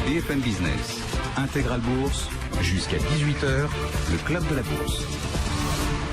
BFM Business, Intégral Bourse, jusqu'à 18h, le club de la bourse.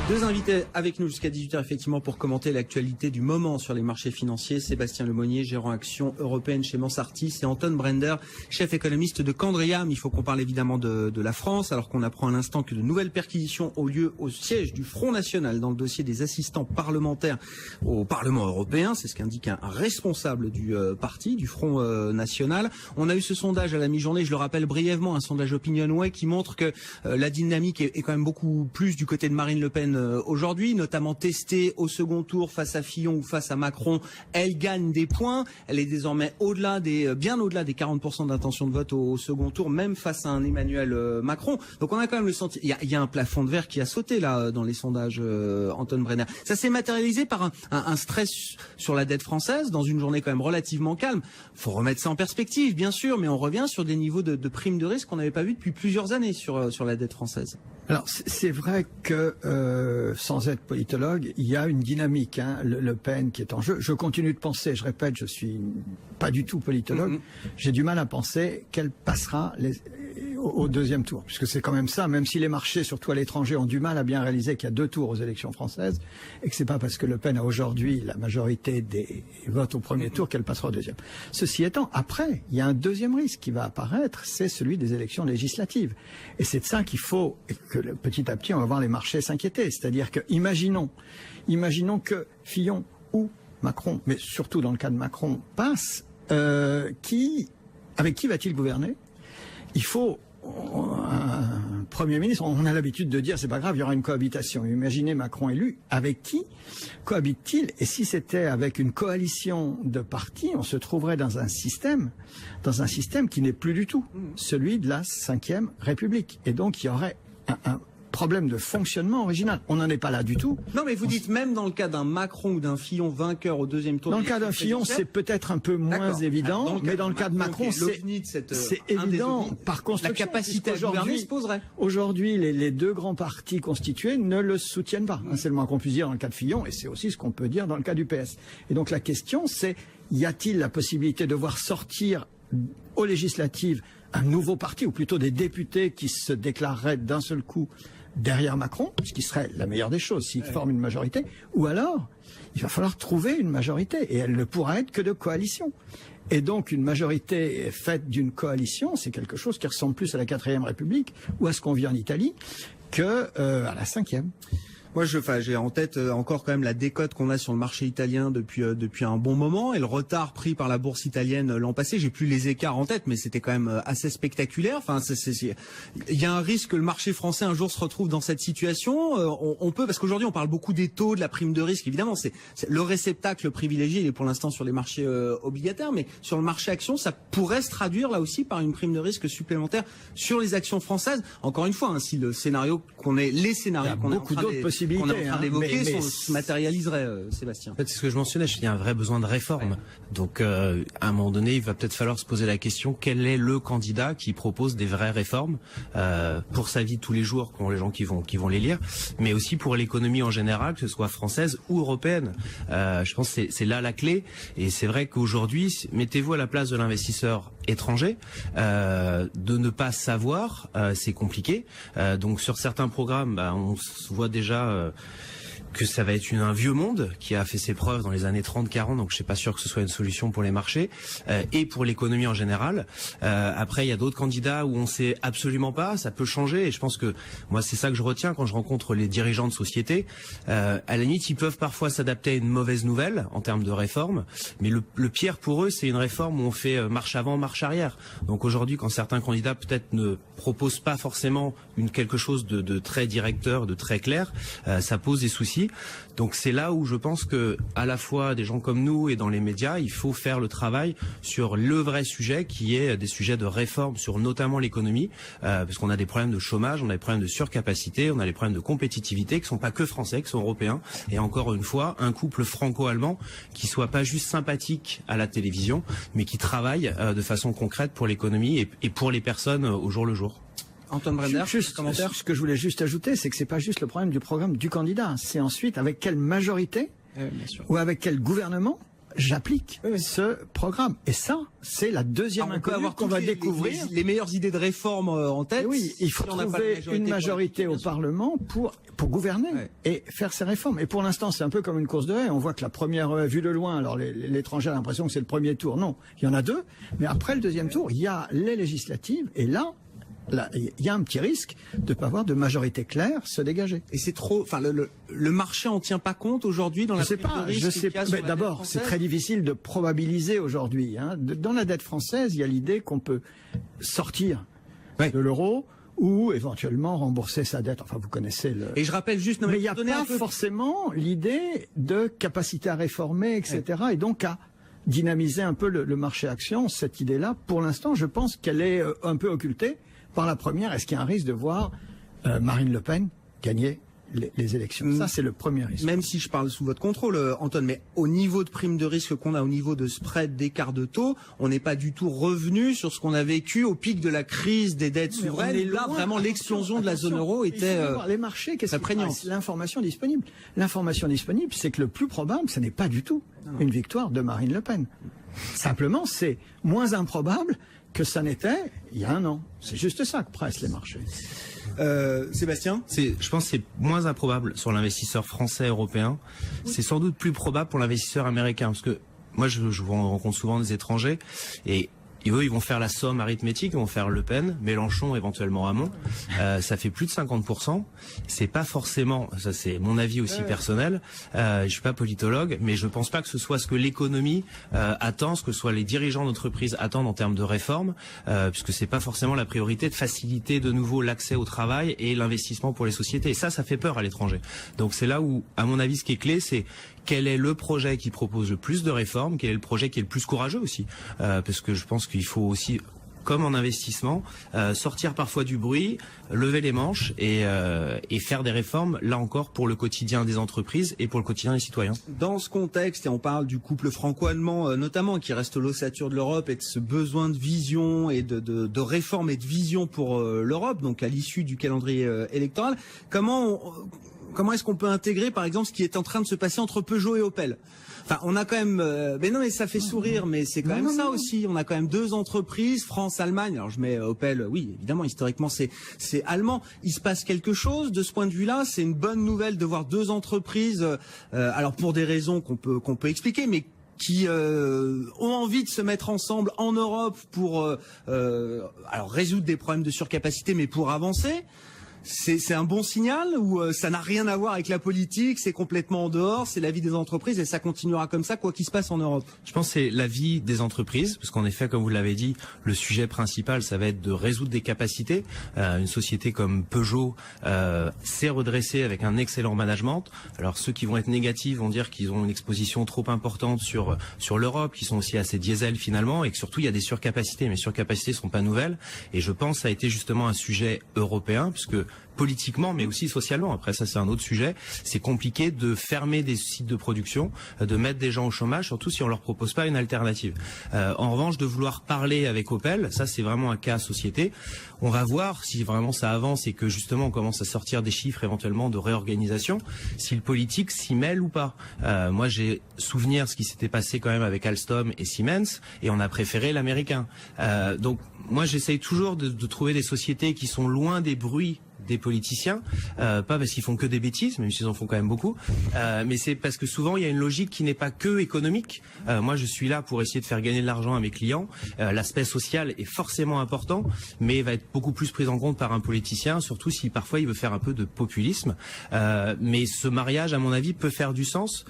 Deux invités avec nous jusqu'à 18h effectivement pour commenter l'actualité du moment sur les marchés financiers. Sébastien Lemonnier, gérant action européenne chez Mansartis, et Anton Brender, chef économiste de Candriam. Il faut qu'on parle évidemment de la France, alors qu'on apprend à l'instant que de nouvelles perquisitions ont lieu au siège du Front National dans le dossier des assistants parlementaires au Parlement européen. C'est ce qu'indique un responsable du parti, du Front National. On a eu ce sondage à la mi-journée, je le rappelle brièvement, un sondage Opinionway qui montre que la dynamique est quand même beaucoup plus du côté de Marine Le Pen aujourd'hui, notamment testée au second tour face à Fillon ou face à Macron. Elle gagne des points, elle est désormais bien au-delà des 40% d'intention de vote au second tour, même face à un Emmanuel Macron. Donc on a quand même le sentiment, il y a un plafond de verre qui a sauté là dans les sondages, Anton Brenner. Ça s'est matérialisé par un stress sur la dette française dans une journée quand même relativement calme. Faut remettre ça en perspective, bien sûr, mais on revient sur des niveaux de primes de risque qu'on n'avait pas vu depuis plusieurs années sur la dette française. Alors c'est vrai que sans être politologue, il y a une dynamique, Le Pen qui est en jeu. Je continue de penser, je répète, je suis pas du tout politologue, j'ai du mal à penser qu'elle passera au deuxième tour, puisque c'est quand même ça, même si les marchés, surtout à l'étranger, ont du mal à bien réaliser qu'il y a deux tours aux élections françaises, et que c'est pas parce que Le Pen a aujourd'hui la majorité des votes au premier tour qu'elle passera au deuxième. Ceci étant, après, il y a un deuxième risque qui va apparaître, c'est celui des élections législatives. Et c'est de ça qu'il faut que petit à petit, on va voir les marchés s'inquiéter. C'est-à-dire que, imaginons que Fillon ou Macron, mais surtout dans le cas de Macron, passe, avec qui va-t-il gouverner? Il faut un Premier ministre, on a l'habitude de dire c'est pas grave, il y aura une cohabitation. Imaginez Macron élu, avec qui cohabite-t-il? Et si c'était avec une coalition de partis, on se trouverait dans un système qui n'est plus du tout celui de la Ve République. Et donc il y aurait un problème de fonctionnement original. On n'en est pas là du tout. Non, mais vous dites même dans le cas d'un Macron ou d'un Fillon vainqueur au deuxième tour. Dans le cas d'un Fillon, c'est peut-être un peu moins évident, mais dans le cas de Macron, c'est évident. Par construction, la capacité à gouverner se poserait. Aujourd'hui, les deux grands partis constitués ne le soutiennent pas. C'est le moins qu'on puisse dire dans le cas de Fillon, et c'est aussi ce qu'on peut dire dans le cas du PS. Et donc la question, c'est, y a-t-il la possibilité de voir sortir aux législatives un nouveau parti, ou plutôt des députés qui se déclareraient d'un seul coup derrière Macron, ce qui serait la meilleure des choses s'il forme une majorité, ou alors il va falloir trouver une majorité, et elle ne pourra être que de coalition. Et donc une majorité faite d'une coalition, c'est quelque chose qui ressemble plus à la 4e République, ou à ce qu'on vit en Italie, que à la 5e. Moi, j'ai en tête encore quand même la décote qu'on a sur le marché italien depuis un bon moment, et le retard pris par la bourse italienne l'an passé. J'ai plus les écarts en tête, mais c'était quand même assez spectaculaire. Enfin, il y a un risque que le marché français un jour se retrouve dans cette situation. On peut, parce qu'aujourd'hui on parle beaucoup des taux, de la prime de risque. Évidemment, c'est le réceptacle privilégié. Il est pour l'instant sur les marchés obligataires, mais sur le marché action, ça pourrait se traduire là aussi par une prime de risque supplémentaire sur les actions françaises. Encore une fois, si le scénario qu'on est en train d'évoquer se matérialiserait, Sébastien. En fait, c'est ce que je mentionnais, il y a un vrai besoin de réforme. Donc, à un moment donné, il va peut-être falloir se poser la question, quel est le candidat qui propose des vraies réformes pour sa vie de tous les jours, pour les gens qui vont les lire, mais aussi pour l'économie en général, que ce soit française ou européenne. Je pense que c'est là la clé. Et c'est vrai qu'aujourd'hui, mettez-vous à la place de l'investisseur étranger, de ne pas savoir, c'est compliqué. Donc, sur certains programmes, on voit déjà que ça va être un vieux monde qui a fait ses preuves dans les années 30-40, donc je suis pas sûr que ce soit une solution pour les marchés et pour l'économie en général. Après, il y a d'autres candidats où on sait absolument pas, ça peut changer, et je pense que moi c'est ça que je retiens quand je rencontre les dirigeants de sociétés. À la limite, ils peuvent parfois s'adapter à une mauvaise nouvelle en termes de réforme, mais le pire pour eux, c'est une réforme où on fait marche avant, marche arrière. Donc aujourd'hui, quand certains candidats peut-être ne proposent pas forcément quelque chose de très directeur, de très clair, ça pose des soucis. Donc c'est là où je pense que à la fois des gens comme nous et dans les médias, il faut faire le travail sur le vrai sujet qui est des sujets de réforme sur notamment l'économie, parce qu'on a des problèmes de chômage, on a des problèmes de surcapacité, on a des problèmes de compétitivité qui sont pas que français, qui sont européens. Et encore une fois, un couple franco-allemand qui soit pas juste sympathique à la télévision, mais qui travaille de façon concrète pour l'économie et pour les personnes au jour le jour. Anton Brender, commentaire. Ce que je voulais juste ajouter, c'est que c'est pas juste le problème du programme du candidat, c'est ensuite avec quelle majorité ou avec quel gouvernement j'applique ce programme. Et ça, c'est la deuxième inconnue qu'on va découvrir. Les meilleures idées de réforme en tête. Et oui, il faut trouver une majorité au Parlement pour gouverner et faire ces réformes. Et pour l'instant, c'est un peu comme une course de haies. On voit que la première, vue de loin, alors l'étranger a l'impression que c'est le premier tour. Non, il y en a deux. Mais après le deuxième tour, il y a les législatives. Et là, il y a un petit risque de ne pas avoir de majorité claire se dégager. Et c'est trop. Enfin, le marché en tient pas compte aujourd'hui dans la prise de risque. Je sais pas. Mais d'abord, c'est très difficile de probabiliser aujourd'hui. Hein. Dans la dette française, il y a l'idée qu'on peut sortir de l'euro ou éventuellement rembourser sa dette. Enfin, vous connaissez le... Et je rappelle juste... mais il n'y a pas forcément l'idée de capacité à réformer, etc. Et donc à dynamiser un peu le marché action. Cette idée-là, pour l'instant, je pense qu'elle est un peu occultée par la première. Est-ce qu'il y a un risque de voir Marine Le Pen gagner les élections? Ça, c'est le premier risque. Même si je parle sous votre contrôle, Antoine, mais au niveau de prime de risque qu'on a, au niveau de spread, d'écart de taux, on n'est pas du tout revenu sur ce qu'on a vécu au pic de la crise des dettes souveraines. Et là, vraiment, l'explosion de la zone euro était les marchés, qu'est-ce qui se passe? L'information disponible. L'information disponible, c'est que le plus probable, ce n'est pas du tout une victoire de Marine Le Pen. Simplement, c'est moins improbable que ça n'était il y a un an. C'est juste ça que pressent les marchés. Sébastien, je pense que c'est moins improbable sur l'investisseur français européen. C'est sans doute plus probable pour l'investisseur américain, parce que moi je rencontre souvent des étrangers et eux, ils vont faire la somme arithmétique, ils vont faire Le Pen, Mélenchon, éventuellement Hamon. Ça fait plus de 50%. C'est pas forcément, ça c'est mon avis aussi personnel. Je suis pas politologue, mais je pense pas que ce soit ce que l'économie attend, ce que soit les dirigeants d'entreprise attendent en termes de réforme, puisque c'est pas forcément la priorité de faciliter de nouveau l'accès au travail et l'investissement pour les sociétés. Et ça fait peur à l'étranger. Donc c'est là où, à mon avis, ce qui est clé, c'est quel est le projet qui propose le plus de réformes, quel est le projet qui est le plus courageux aussi, parce que je pense qu'il faut aussi, comme en investissement, sortir parfois du bruit, lever les manches et faire des réformes, là encore, pour le quotidien des entreprises et pour le quotidien des citoyens. Dans ce contexte, et on parle du couple franco-allemand notamment, qui reste l'ossature de l'Europe, et de ce besoin de vision et de réforme et de vision pour l'Europe, donc à l'issue du calendrier électoral, comment est-ce qu'on peut intégrer, par exemple, ce qui est en train de se passer entre Peugeot et Opel? Enfin, on a quand même... mais non, mais ça fait sourire, mais c'est quand même ça aussi. On a quand même deux entreprises, France-Allemagne. Alors, je mets Opel, oui, évidemment, historiquement, c'est allemand. Il se passe quelque chose de ce point de vue-là. C'est une bonne nouvelle de voir deux entreprises, alors pour des raisons qu'on peut expliquer, mais qui ont envie de se mettre ensemble en Europe pour alors résoudre des problèmes de surcapacité, mais pour avancer. C'est un bon signal ou ça n'a rien à voir avec la politique, c'est complètement en dehors, c'est la vie des entreprises et ça continuera comme ça quoi qu'il se passe en Europe? Je pense que c'est la vie des entreprises, parce qu'en effet, comme vous l'avez dit, le sujet principal, ça va être de résoudre des capacités. Une société comme Peugeot s'est redressée avec un excellent management. Alors ceux qui vont être négatifs vont dire qu'ils ont une exposition trop importante sur l'Europe, qui sont aussi assez diesel finalement, et que surtout il y a des surcapacités, mais surcapacités ne sont pas nouvelles. Et je pense que ça a été justement un sujet européen, puisque politiquement, mais aussi socialement. Après, ça, c'est un autre sujet. C'est compliqué de fermer des sites de production, de mettre des gens au chômage, surtout si on leur propose pas une alternative. En revanche, de vouloir parler avec Opel, ça, c'est vraiment un cas société. On va voir si vraiment ça avance et que justement on commence à sortir des chiffres éventuellement de réorganisation, si le politique s'y mêle ou pas. Moi, j'ai souvenir ce qui s'était passé quand même avec Alstom et Siemens, et on a préféré l'américain. Donc, moi, j'essaye toujours de trouver des sociétés qui sont loin des bruits des politiciens, pas parce qu'ils font que des bêtises, même s'ils en font quand même beaucoup, mais c'est parce que souvent il y a une logique qui n'est pas que économique. Moi je suis là pour essayer de faire gagner de l'argent à mes clients. L'aspect social est forcément important, mais va être beaucoup plus pris en compte par un politicien, surtout si parfois il veut faire un peu de populisme. Mais ce mariage, à mon avis, peut faire du sens,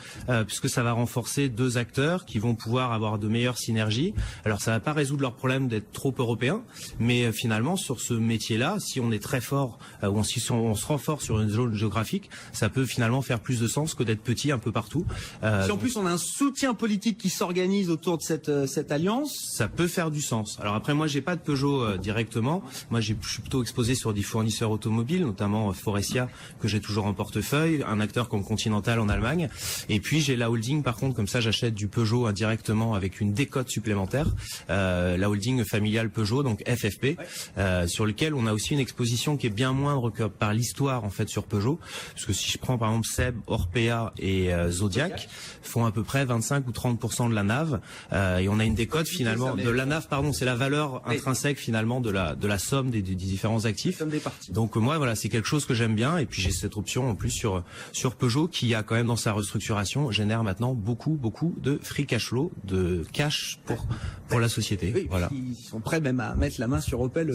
puisque ça va renforcer deux acteurs qui vont pouvoir avoir de meilleures synergies. Alors ça va pas résoudre leur problème d'être trop européens, mais finalement sur ce métier-là, si on est très fort, ou si on se renforce sur une zone géographique, ça peut finalement faire plus de sens que d'être petit un peu partout. Si en plus on a un soutien politique qui s'organise autour de cette alliance, ça peut faire du sens. Alors après, moi j'ai pas de Peugeot directement. Moi je suis plutôt exposé sur des fournisseurs automobiles, notamment Faurecia que j'ai toujours en portefeuille, un acteur comme Continental en Allemagne. Et puis j'ai la holding, par contre, comme ça j'achète du Peugeot indirectement avec une décote supplémentaire, la holding familiale Peugeot, donc FFP, sur lequel on a aussi une exposition qui est bien moindre comprendre que par l'histoire en fait sur Peugeot, parce que si je prends par exemple Seb, Orpea et Zodiac font à peu près 25 ou 30% de la NAV, et on a une décote finalement de la NAV, pardon, c'est la valeur intrinsèque finalement de la somme des différents actifs. Donc moi voilà, c'est quelque chose que j'aime bien, et puis j'ai cette option en plus sur Peugeot qui a quand même dans sa restructuration génère maintenant beaucoup de free cash flow, de cash pour la société. Oui, voilà. Ils sont prêts même à mettre la main sur Opel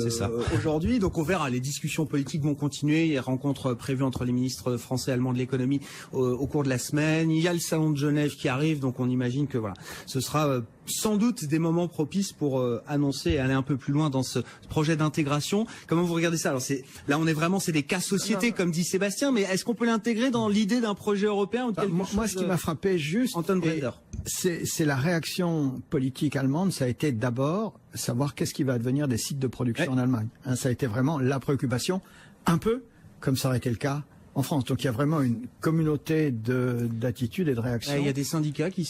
aujourd'hui. Donc on verra, les discussions politiques vont continuer. Il y a rencontres prévues entre les ministres français et allemands de l'économie au cours de la semaine. Il y a le salon de Genève qui arrive, donc on imagine que voilà, ce sera sans doute des moments propices pour annoncer et aller un peu plus loin dans ce projet d'intégration. Comment vous regardez ça? Alors là on est vraiment, c'est des cas sociétés comme dit Sébastien, mais est-ce qu'on peut l'intégrer dans l'idée d'un projet européen ou moi ce qui m'a frappé juste, Anton Brender, c'est la réaction politique allemande. Ça a été d'abord savoir qu'est-ce qui va advenir des sites de production en Allemagne. Hein, ça a été vraiment la préoccupation, un peu comme ça aurait été le cas en France. Donc il y a vraiment une communauté d'attitudes et de réactions. Il y a des syndicats qui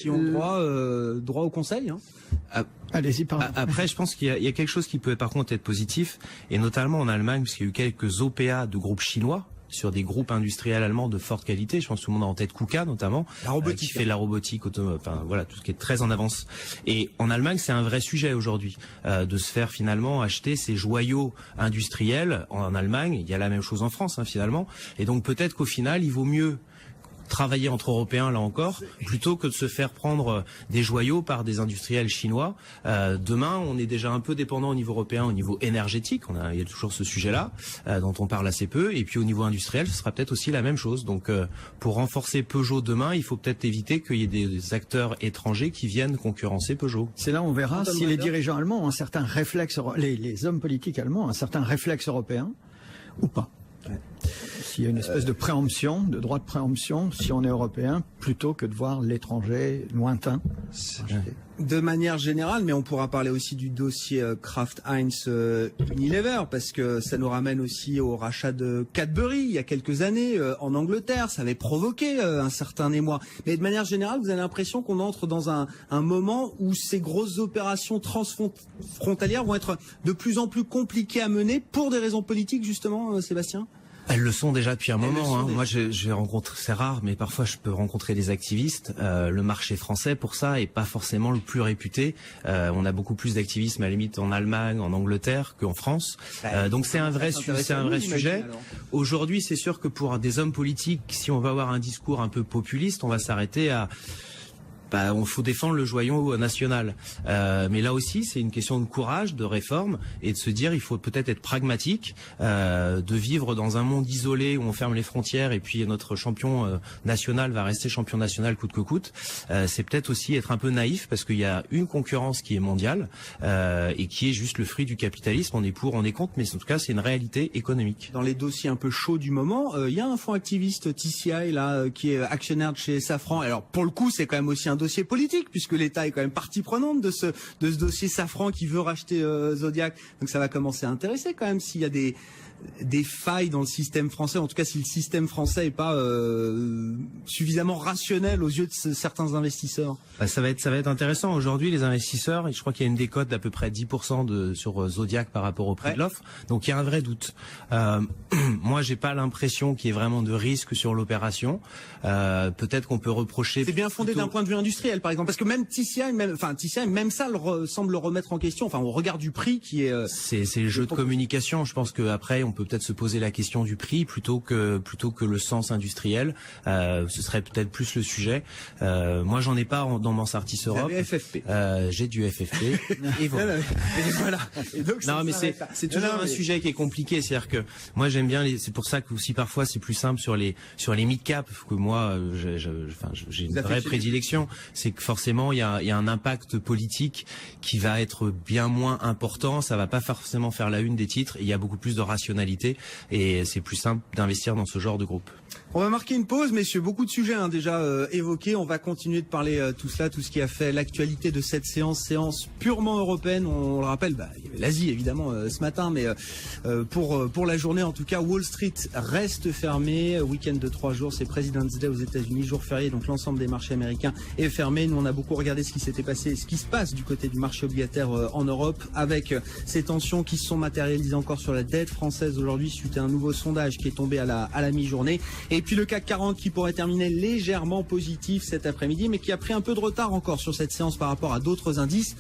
ont droit au conseil. Hein. Allez-y, pardon. Après, je pense qu'il y a quelque chose qui peut par contre être positif, et notamment en Allemagne, parce qu'il y a eu quelques OPA de groupes chinois sur des groupes industriels allemands de forte qualité. Je pense que tout le monde a en tête KUKA notamment, la robotique, qui fait la robotique, enfin voilà, tout ce qui est très en avance. Et en Allemagne, c'est un vrai sujet aujourd'hui de se faire finalement acheter ces joyaux industriels en Allemagne. Il y a la même chose en France finalement. Et donc peut-être qu'au final, il vaut mieux travailler entre Européens là encore, plutôt que de se faire prendre des joyaux par des industriels chinois. Demain, on est déjà un peu dépendant au niveau européen, au niveau énergétique. Il y a toujours ce sujet-là dont on parle assez peu. Et puis au niveau industriel, ce sera peut-être aussi la même chose. Donc, pour renforcer Peugeot demain, il faut peut-être éviter qu'il y ait des acteurs étrangers qui viennent concurrencer Peugeot. C'est là où on verra si les dirigeants allemands ont un certain réflexe, les hommes politiques allemands ont un certain réflexe européen ou pas. Ouais. S'il y a une espèce de préemption, de droit de préemption, si on est européen, plutôt que de voir l'étranger lointain. De manière générale, mais on pourra parler aussi du dossier Kraft Heinz Unilever, parce que ça nous ramène aussi au rachat de Cadbury il y a quelques années en Angleterre. Ça avait provoqué un certain émoi. Mais de manière générale, vous avez l'impression qu'on entre dans un moment où ces grosses opérations transfrontalières vont être de plus en plus compliquées à mener pour des raisons politiques, justement, Sébastien? Elles le sont déjà depuis un moment. Moi, j'ai rencontré, c'est rare, mais parfois je peux rencontrer des activistes. Le marché français, pour ça, est pas forcément le plus réputé. On a beaucoup plus d'activisme à la limite en Allemagne, en Angleterre qu'en France. Donc c'est un vrai sujet. Aujourd'hui, c'est sûr que pour des hommes politiques, si on va avoir un discours un peu populiste, on va s'arrêter à on faut défendre le joyau national. Mais là aussi, c'est une question de courage, de réforme, et de se dire il faut peut-être être pragmatique, de vivre dans un monde isolé où on ferme les frontières et puis notre champion national va rester champion national coûte que coûte. C'est peut-être aussi être un peu naïf parce qu'il y a une concurrence qui est mondiale et qui est juste le fruit du capitalisme. On est pour, on est contre, mais en tout cas, c'est une réalité économique. Dans les dossiers un peu chauds du moment, il y a un fonds activiste TCI là qui est actionnaire de chez Safran. Alors pour le coup, c'est quand même aussi un dossier politique puisque l'État est quand même partie prenante de ce dossier Safran qui veut racheter Zodiac. Donc ça va commencer à intéresser quand même s'il y a des failles dans le système français, en tout cas si le système français est pas suffisamment rationnel aux yeux de certains investisseurs. Ça va être intéressant. Aujourd'hui, les investisseurs, je crois qu'il y a une décote d'à peu près 10% sur Zodiac par rapport au prix de l'offre. Donc il y a un vrai doute. Moi, j'ai pas l'impression qu'il y ait vraiment de risque sur l'opération. Peut-être qu'on peut reprocher. C'est bien fondé d'un point de vue industriel, par exemple, parce que même TCI, même ça semble le remettre en question. Enfin, au regard du prix qui est. C'est le jeu de communication. Je pense qu'après, on peut peut-être se poser la question du prix plutôt que le sens industriel. Ce serait peut-être plus le sujet. Moi, j'en ai pas dans Mansartis Europe. FFP. J'ai du FFP. Et voilà. Et donc, non, mais c'est toujours un sujet qui est compliqué. C'est-à-dire que moi, j'aime bien. C'est pour ça que aussi parfois c'est plus simple sur les mid-cap que moi. J'ai une vraie prédilection. C'est que forcément, il y a un impact politique qui va être bien moins important. Ça va pas forcément faire la une des titres. Il y a beaucoup plus de rationalité et c'est plus simple d'investir dans ce genre de groupe. On va marquer une pause, messieurs. Beaucoup de sujets déjà évoqués. On va continuer de parler tout cela, tout ce qui a fait l'actualité de cette séance purement européenne. On le rappelle, il y avait l'Asie évidemment ce matin, mais pour la journée en tout cas, Wall Street reste fermé. Week-end de 3 jours, c'est President's Day aux États-Unis, jour férié, donc l'ensemble des marchés américains est fermé. Nous, on a beaucoup regardé ce qui s'était passé, ce qui se passe du côté du marché obligataire en Europe, avec ces tensions qui se sont matérialisées encore sur la dette française aujourd'hui suite à un nouveau sondage qui est tombé à la mi-journée. Et puis le CAC 40 qui pourrait terminer légèrement positif cet après-midi, mais qui a pris un peu de retard encore sur cette séance par rapport à d'autres indices.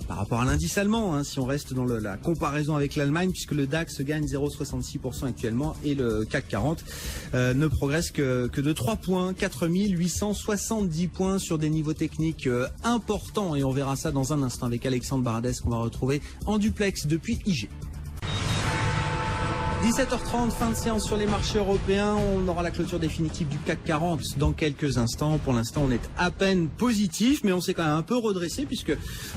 Par rapport à l'indice allemand, si on reste dans la comparaison avec l'Allemagne, puisque le DAX gagne 0,66% actuellement et le CAC 40 ne progresse que de 3 points, 4870 points sur des niveaux techniques importants. Et on verra ça dans un instant avec Alexandre Baradès qu'on va retrouver en duplex depuis IG. 17h30, fin de séance sur les marchés européens. On aura la clôture définitive du CAC 40 dans quelques instants. Pour l'instant, on est à peine positif, mais on s'est quand même un peu redressé puisque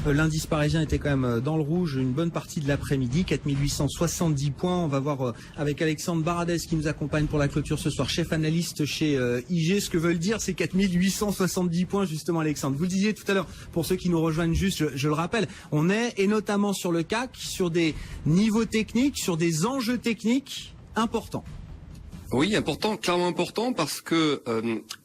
l'indice parisien était quand même dans le rouge une bonne partie de l'après-midi, 4870 points. On va voir avec Alexandre Baradès qui nous accompagne pour la clôture ce soir, chef analyste chez IG. Ce que veulent dire ces 4870 points, justement, Alexandre. Vous le disiez tout à l'heure, pour ceux qui nous rejoignent juste, je le rappelle, on est, et notamment sur le CAC, sur des niveaux techniques, sur des enjeux techniques important. Oui, important, clairement important, parce que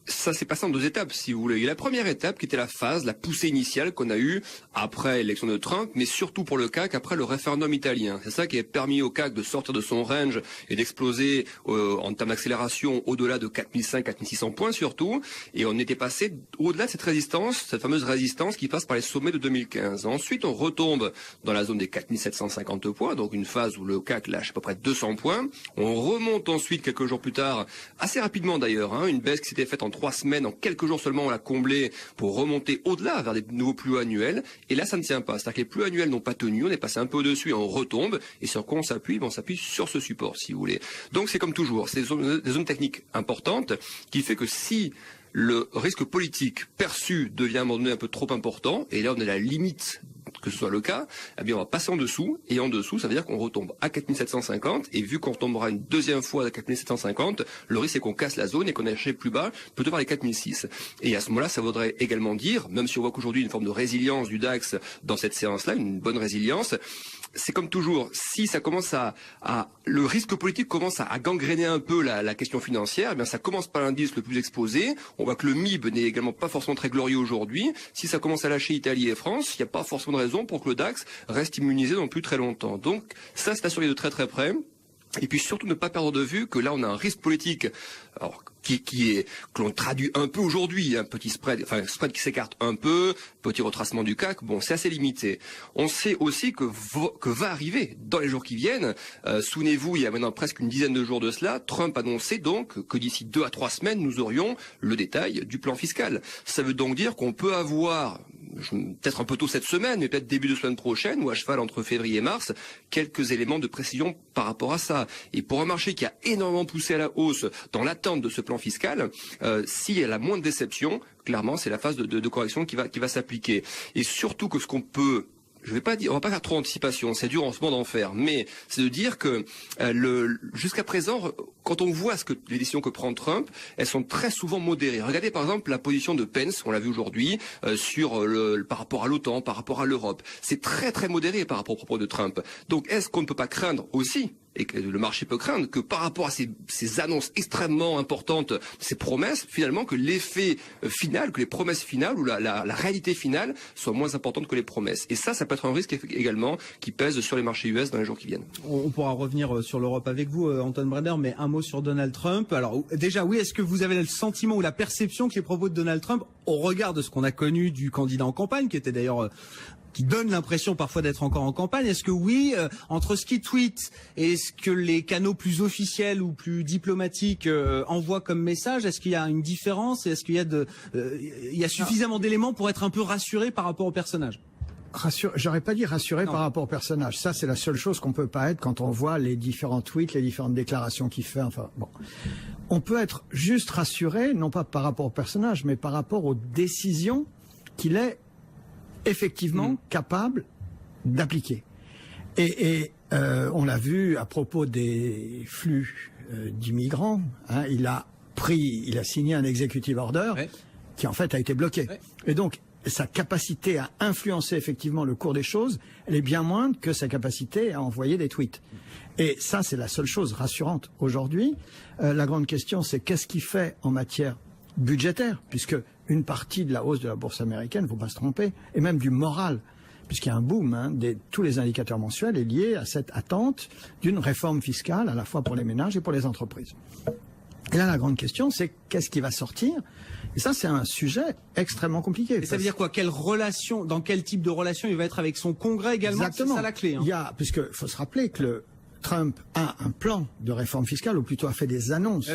ça s'est passé en 2 étapes, si vous voulez. Il y a la première étape qui était la phase, la poussée initiale qu'on a eue après l'élection de Trump, mais surtout pour le CAC après le référendum italien. C'est ça qui a permis au CAC de sortir de son range et d'exploser en termes d'accélération au-delà de 4500, 4600 points surtout. Et on était passé au-delà de cette résistance, cette fameuse résistance qui passe par les sommets de 2015. Ensuite, on retombe dans la zone des 4750 points, donc une phase où le CAC lâche à peu près 200 points. On remonte ensuite quelques jours plus tard, assez rapidement d'ailleurs, une baisse qui s'était faite en 3 semaines, en quelques jours seulement, on l'a comblé pour remonter au-delà vers des nouveaux plus hauts annuels. Et là, ça ne tient pas. C'est-à-dire que les plus hauts annuels n'ont pas tenu. On est passé un peu au-dessus et on retombe. Et sur quoi on s'appuie? On s'appuie sur ce support, si vous voulez. Donc, c'est comme toujours. C'est des zones techniques importantes qui fait que si le risque politique perçu devient à un moment donné un peu trop important, et là, on est à la limite que ce soit le cas, eh bien on va passer en dessous, et en dessous, ça veut dire qu'on retombe à 4750, et vu qu'on tombera une deuxième fois à 4750, le risque c'est qu'on casse la zone et qu'on achète plus bas, plutôt vers les 4006. Et à ce moment-là, ça voudrait également dire, même si on voit qu'aujourd'hui une forme de résilience du DAX dans cette séance-là, une bonne résilience, c'est comme toujours, si ça commence le risque politique commence à gangréner un peu la question financière, eh bien ça commence par l'indice le plus exposé. On voit que le MIB n'est également pas forcément très glorieux aujourd'hui. Si ça commence à lâcher Italie et France, il n'y a pas forcément de raison pour que le DAX reste immunisé non plus très longtemps. Donc ça, c'est à surveiller de très très près. Et puis surtout ne pas perdre de vue que là on a un risque politique, alors que l'on traduit un peu aujourd'hui, un petit spread, enfin un spread qui s'écarte un peu, petit retracement du CAC, bon c'est assez limité. On sait aussi que va arriver dans les jours qui viennent, souvenez-vous il y a maintenant presque une dizaine de jours de cela, Trump annonçait donc que d'ici 2 à 3 semaines nous aurions le détail du plan fiscal. Ça veut donc dire qu'on peut avoir, peut-être un peu tôt cette semaine, mais peut-être début de semaine prochaine, ou à cheval entre février et mars, quelques éléments de précision par rapport à ça. Et pour un marché qui a énormément poussé à la hausse dans l'attente de ce plan fiscal, s'il y a la moindre déception, clairement c'est la phase de correction qui va s'appliquer. Et surtout que ce qu'on peut... Je vais pas dire, on va pas faire trop d'anticipation, c'est dur en ce moment d'en faire, mais c'est de dire que jusqu'à présent, quand on voit les décisions que prend Trump, elles sont très souvent modérées. Regardez par exemple la position de Pence, on l'a vu aujourd'hui, par rapport à l'OTAN, par rapport à l'Europe. C'est très très modéré par rapport aux propos de Trump. Donc est-ce qu'on ne peut pas craindre aussi, et que le marché peut craindre, que par rapport à ces annonces extrêmement importantes, ces promesses, finalement, que l'effet final, que les promesses finales ou la réalité finale soit moins importante que les promesses. Et ça peut être un risque également qui pèse sur les marchés US dans les jours qui viennent. On pourra revenir sur l'Europe avec vous, Anton Brender, mais un mot sur Donald Trump. Alors déjà, oui, est-ce que vous avez le sentiment ou la perception que les propos de Donald Trump, au regard de ce qu'on a connu du candidat en campagne, qui était d'ailleurs... qui donne l'impression parfois d'être encore en campagne. Est-ce que oui, entre ce qu'il tweet et ce que les canaux plus officiels ou plus diplomatiques envoient comme message, est-ce qu'il y a une différence et est-ce qu'il y a il y a suffisamment d'éléments pour être un peu rassuré par rapport au personnage? J'aurais pas dit rassuré par rapport au personnage. Ça, c'est la seule chose qu'on peut pas être quand on voit les différents tweets, les différentes déclarations qu'il fait. Enfin, bon. On peut être juste rassuré, non pas par rapport au personnage, mais par rapport aux décisions qu'il est effectivement capable d'appliquer. Et on l'a vu à propos des flux d'immigrants, il a il a signé un executive order qui en fait a été bloqué. Et donc sa capacité à influencer effectivement le cours des choses, elle est bien moindre que sa capacité à envoyer des tweets. Et ça, c'est la seule chose rassurante aujourd'hui. La grande question, c'est qu'est-ce qu'il fait en matière budgétaire, puisque une partie de la hausse de la bourse américaine, il ne faut pas se tromper, et même du moral, puisqu'il y a un boom, tous les indicateurs mensuels est lié à cette attente d'une réforme fiscale, à la fois pour les ménages et pour les entreprises. Et là, la grande question, c'est qu'est-ce qui va sortir? Et ça, c'est un sujet extrêmement compliqué. Et ça veut dire quoi? Quelle relation, dans quel type de relation il va être avec son Congrès également? Exactement. C'est ça la clé. Puisque faut se rappeler que Trump a un plan de réforme fiscale, ou plutôt a fait des annonces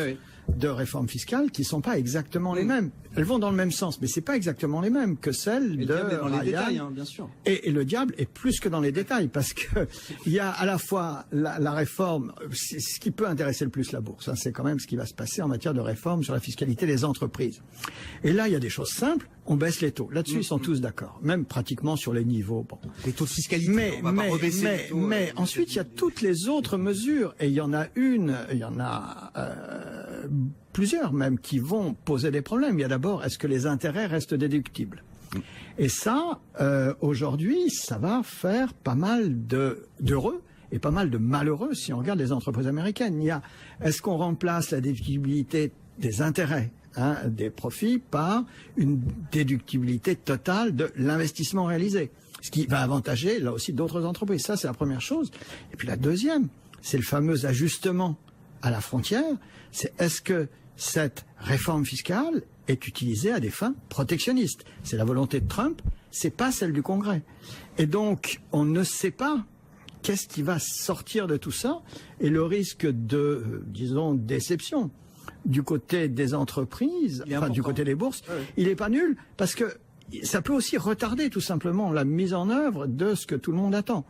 de réforme fiscale qui ne sont pas exactement les mêmes. Elles vont dans le même sens, mais c'est pas exactement les mêmes que celles de diable est dans Ryan. les détails, bien sûr. Et le diable est plus que dans les détails, parce que il y a à la fois la réforme, ce qui peut intéresser le plus la bourse, c'est quand même ce qui va se passer en matière de réforme sur la fiscalité des entreprises. Et là, il y a des choses simples, on baisse les taux. Là-dessus, ils sont tous d'accord, même pratiquement sur les niveaux. Bon. Les taux de fiscalité, on va pas rebaisser les taux. Mais ensuite, il y a toutes les autres mesures, et il y en a plusieurs même qui vont poser des problèmes. Il y a d'abord, est-ce que les intérêts restent déductibles? Et ça, aujourd'hui, ça va faire pas mal d'heureux et pas mal de malheureux si on regarde les entreprises américaines. Est-ce qu'on remplace la déductibilité des intérêts, des profits, par une déductibilité totale de l'investissement réalisé? Ce qui va avantager, là aussi, d'autres entreprises. Ça, c'est la première chose. Et puis la deuxième, c'est le fameux ajustement à la frontière. C'est est-ce que cette réforme fiscale est utilisée à des fins protectionnistes? C'est la volonté de Trump, c'est pas celle du Congrès. Et donc, on ne sait pas qu'est-ce qui va sortir de tout ça, et le risque de, disons, déception du côté des entreprises, du côté des bourses, il n'est pas nul, parce que ça peut aussi retarder tout simplement la mise en œuvre de ce que tout le monde attend.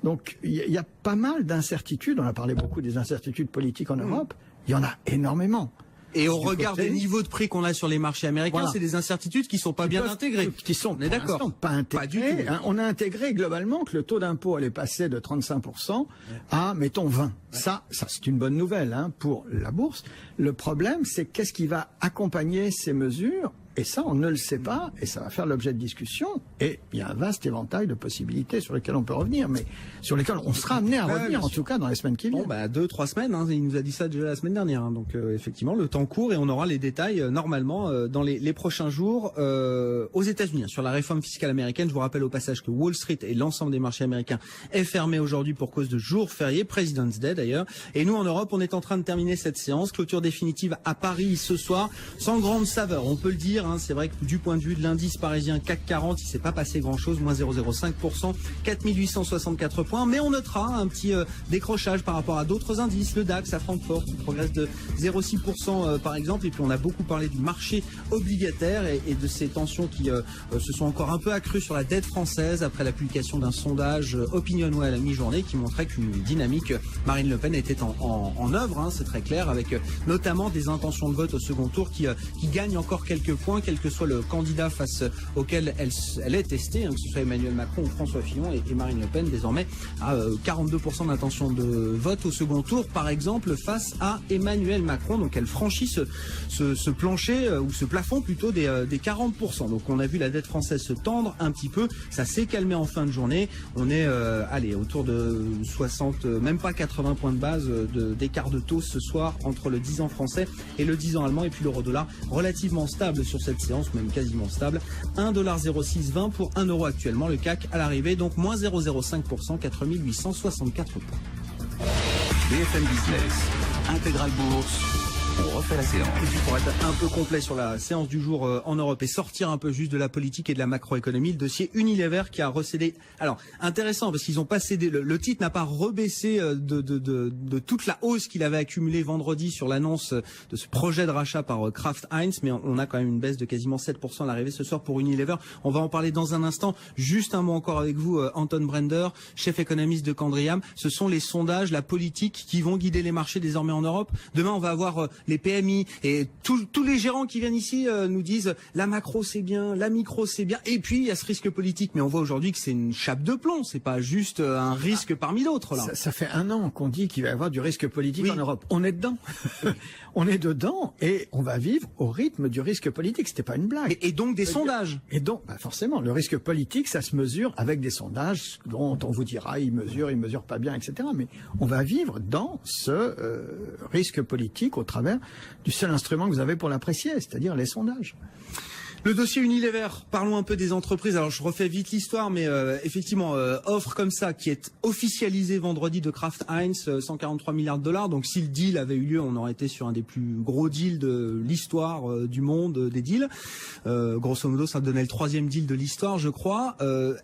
Donc il y a pas mal d'incertitudes, on a parlé beaucoup des incertitudes politiques en Europe, il y en a énormément. Et au regard des niveaux de prix qu'on a sur les marchés américains, c'est des incertitudes qui sont pas bien intégrées. Qui sont, on est d'accord, pas intégrées. Pas du tout. On a intégré globalement que le taux d'impôt allait passer de 35% à, mettons, 20%. Ça c'est une bonne nouvelle pour la bourse. Le problème, c'est qu'est-ce qui va accompagner ces mesures? Et ça, on ne le sait pas, et ça va faire l'objet de discussions. Et il y a un vaste éventail de possibilités sur lesquelles on peut revenir, mais sur lesquelles on sera amené à revenir, en tout cas, dans les semaines qui viennent. Bon, 2-3 semaines, il nous a dit ça déjà la semaine dernière. Donc, effectivement, le temps court et on aura les détails, normalement, dans les prochains jours. Aux États-Unis, sur la réforme fiscale américaine, je vous rappelle au passage que Wall Street et l'ensemble des marchés américains est fermé aujourd'hui pour cause de jour férié, President's Day d'ailleurs. Et nous, en Europe, on est en train de terminer cette séance. Clôture définitive à Paris ce soir, sans grande saveur, on peut le dire. C'est vrai que du point de vue de l'indice parisien CAC 40, il s'est pas passé grand-chose, moins 0,05%, 4864 points. Mais on notera un petit décrochage par rapport à d'autres indices. Le DAX à Francfort qui progresse de 0,6% par exemple. Et puis on a beaucoup parlé du marché obligataire et de ces tensions qui se sont encore un peu accrues sur la dette française après la publication d'un sondage Opinionway à la mi-journée qui montrait qu'une dynamique Marine Le Pen était en œuvre, c'est très clair, avec notamment des intentions de vote au second tour qui gagnent encore quelques points, quel que soit le candidat face auquel elle est testée, que ce soit Emmanuel Macron ou François Fillon, et Marine Le Pen désormais à 42% d'intention de vote au second tour, par exemple, face à Emmanuel Macron. Donc elle franchit ce plancher, ou ce plafond plutôt des 40%. Donc on a vu la dette française se tendre un petit peu, ça s'est calmé en fin de journée. On est autour de 60, même pas 80 points de base d'écart de taux ce soir entre le 10 ans français et le 10 ans allemand, et puis l'euro-dollar relativement stable sur cette séance, même quasiment stable, 1,0620 pour 1 euro actuellement, le CAC à l'arrivée, donc moins 0,05%, 4864 points. BFM Business, Intégral Bourse, on refait la séance. Et puis pour être un peu complet sur la séance du jour en Europe et sortir un peu juste de la politique et de la macroéconomie, le dossier Unilever qui a recédé. Alors intéressant parce qu'ils ont pas cédé, le titre n'a pas rebaissé de toute la hausse qu'il avait accumulée vendredi sur l'annonce de ce projet de rachat par Kraft Heinz, mais on a quand même une baisse de quasiment 7% à l'arrivée ce soir pour Unilever. On va en parler dans un instant. Juste un mot encore avec vous, Anton Brender, chef économiste de Candriam. Ce sont les sondages, la politique qui vont guider les marchés désormais en Europe. Demain, on va avoir les PMI et tous les gérants qui viennent ici nous disent la macro c'est bien, la micro c'est bien, et puis il y a ce risque politique. Mais on voit aujourd'hui que c'est une chape de plomb, c'est pas juste un risque parmi d'autres là. Ça fait 1 an qu'on dit qu'il va y avoir du risque politique en Europe. On est dedans. On est dedans et on va vivre au rythme du risque politique. C'était pas une blague. Et donc des sondages. Et donc, forcément, le risque politique, ça se mesure avec des sondages dont on vous dira, il mesure pas bien, etc. Mais on va vivre dans ce risque politique au travers du seul instrument que vous avez pour l'apprécier, c'est-à-dire les sondages. Le dossier Unilever, parlons un peu des entreprises. Alors je refais vite l'histoire, mais effectivement, offre comme ça qui est officialisée vendredi de Kraft Heinz, 143 milliards de dollars. Donc si le deal avait eu lieu, on aurait été sur un des plus gros deals de l'histoire du monde des deals. Grosso modo, ça donnait le 3e deal de l'histoire, je crois.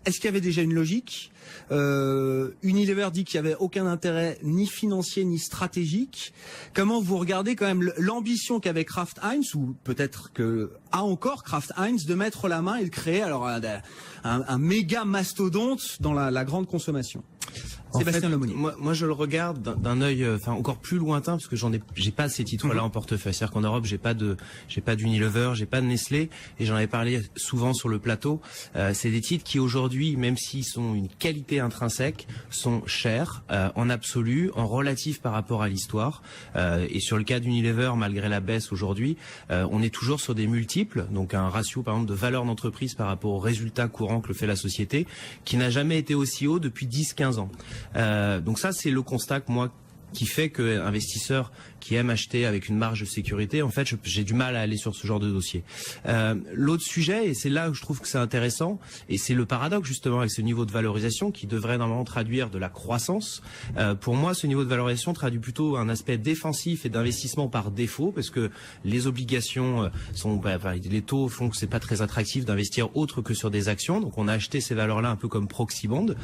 Est-ce qu'il y avait déjà une logique ? Unilever dit qu'il n'y avait aucun intérêt ni financier ni stratégique. Comment vous regardez quand même l'ambition qu'avait Kraft Heinz, ou peut-être que a encore Kraft Heinz, de mettre la main et de créer alors un méga mastodonte dans la grande consommation? Sébastien Lemonnier. Moi, je le regarde d'un œil, encore plus lointain, parce que j'ai pas ces titres-là en portefeuille. C'est-à-dire qu'en Europe, j'ai pas d'Unilever, j'ai pas de Nestlé, et j'en avais parlé souvent sur le plateau. C'est des titres qui aujourd'hui, même s'ils sont une qualité intrinsèque, sont chers en absolu, en relatif par rapport à l'histoire. Et sur le cas d'Unilever, malgré la baisse aujourd'hui, on est toujours sur des multiples, donc un ratio par exemple de valeur d'entreprise par rapport aux résultats courants que le fait la société, qui n'a jamais été aussi haut depuis 10-15 ans. Donc ça, c'est le constat qui fait que investisseurs qui aiment acheter avec une marge de sécurité, en fait, j'ai du mal à aller sur ce genre de dossier. L'autre sujet, et c'est là où je trouve que c'est intéressant, et c'est le paradoxe justement avec ce niveau de valorisation qui devrait normalement traduire de la croissance. Pour moi, ce niveau de valorisation traduit plutôt un aspect défensif et d'investissement par défaut, parce que les obligations les taux font que c'est pas très attractif d'investir autre que sur des actions. Donc on a acheté ces valeurs-là un peu comme proxy bond.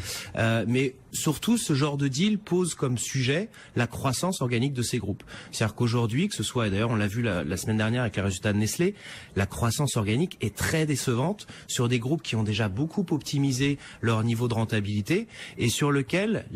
Mais surtout, ce genre de deal pose comme sujet la croissance organique de ces groupes. C'est-à-dire qu'aujourd'hui, que ce soit, et d'ailleurs on l'a vu la semaine dernière avec les résultats de Nestlé, la croissance organique est très décevante sur des groupes qui ont déjà beaucoup optimisé leur niveau de rentabilité et sur lequel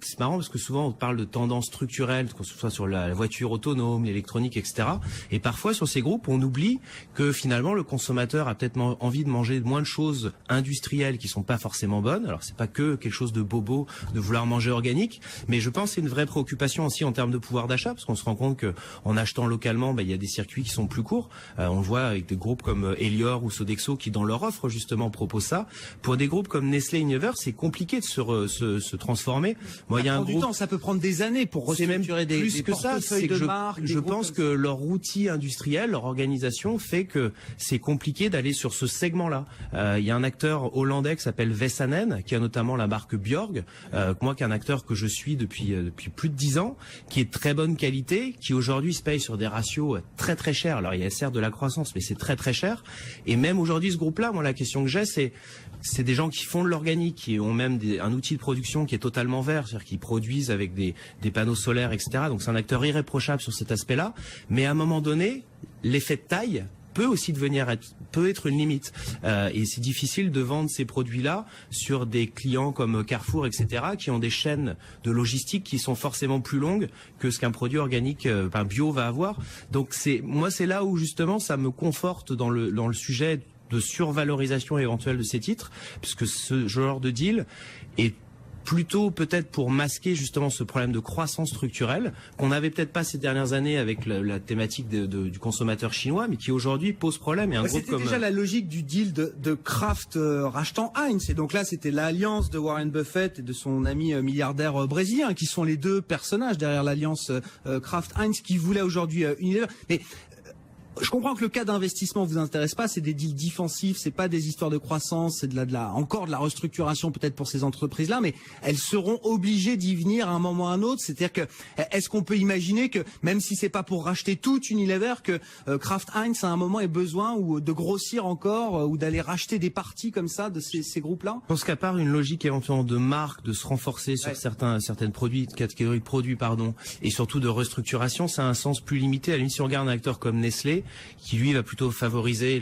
c'est marrant parce que souvent on parle de tendances structurelles, que ce soit sur la voiture autonome, l'électronique, etc. Et parfois sur ces groupes, on oublie que finalement le consommateur a peut-être envie de manger moins de choses industrielles qui sont pas forcément bonnes. Alors c'est pas que quelque chose de bobo de vouloir manger organique, mais je pense que c'est une vraie préoccupation aussi en termes de pouvoir d'achat, parce qu'on se rend compte que en achetant localement, il y a des circuits qui sont plus courts. On le voit avec des groupes comme Elior ou Sodexo qui dans leur offre justement proposent ça. Pour des groupes comme Nestlé et Unilever, c'est compliqué de se transformer. Moi, il y a un groupe, du temps, ça peut prendre des années pour restructurer des portefeuilles de marques. Je pense que leur outil industriel, leur organisation fait que c'est compliqué d'aller sur ce segment-là. Il y a un acteur hollandais qui s'appelle Vessanen, qui a notamment la marque Bjorg, moi qui est un acteur que je suis depuis plus de 10 ans, qui est de très bonne qualité, qui aujourd'hui se paye sur des ratios très très chers. Alors il y a certes de la croissance, mais c'est très très cher. Et même aujourd'hui, ce groupe-là, moi la question que j'ai, c'est des gens qui font de l'organique, qui ont même un outil de production qui est totalement vert, c'est-à-dire qu'ils produisent avec des panneaux solaires, etc. Donc c'est un acteur irréprochable sur cet aspect-là. Mais à un moment donné, l'effet de taille peut aussi peut être une limite. Et c'est difficile de vendre ces produits-là sur des clients comme Carrefour, etc., qui ont des chaînes de logistique qui sont forcément plus longues que ce qu'un produit organique, bio va avoir. Donc c'est là où justement ça me conforte dans le sujet de survalorisation éventuelle de ces titres, puisque ce genre de deal est plutôt peut-être pour masquer justement ce problème de croissance structurelle qu'on n'avait peut-être pas ces dernières années avec la thématique du consommateur chinois, mais qui aujourd'hui pose problème. Et c'était déjà la logique du deal de Kraft rachetant Heinz. Et donc là, c'était l'alliance de Warren Buffett et de son ami milliardaire brésilien, qui sont les deux personnages derrière l'alliance Kraft-Heinz, qui voulaient aujourd'hui Unilever. Mais je comprends que le cas d'investissement vous intéresse pas, c'est des deals défensifs, c'est pas des histoires de croissance, c'est encore de la restructuration peut-être pour ces entreprises-là, mais elles seront obligées d'y venir à un moment ou à un autre. C'est-à-dire que, est-ce qu'on peut imaginer que, même si c'est pas pour racheter tout Unilever, que Kraft Heinz à un moment ait besoin ou de grossir encore ou d'aller racheter des parties comme ça de ces groupes-là? Je pense qu'à part une logique éventuellement de marque, de se renforcer sur certaines catégories de produits, et surtout de restructuration, ça a un sens plus limité. À la limite, si on regarde un acteur comme Nestlé, qui lui va plutôt favoriser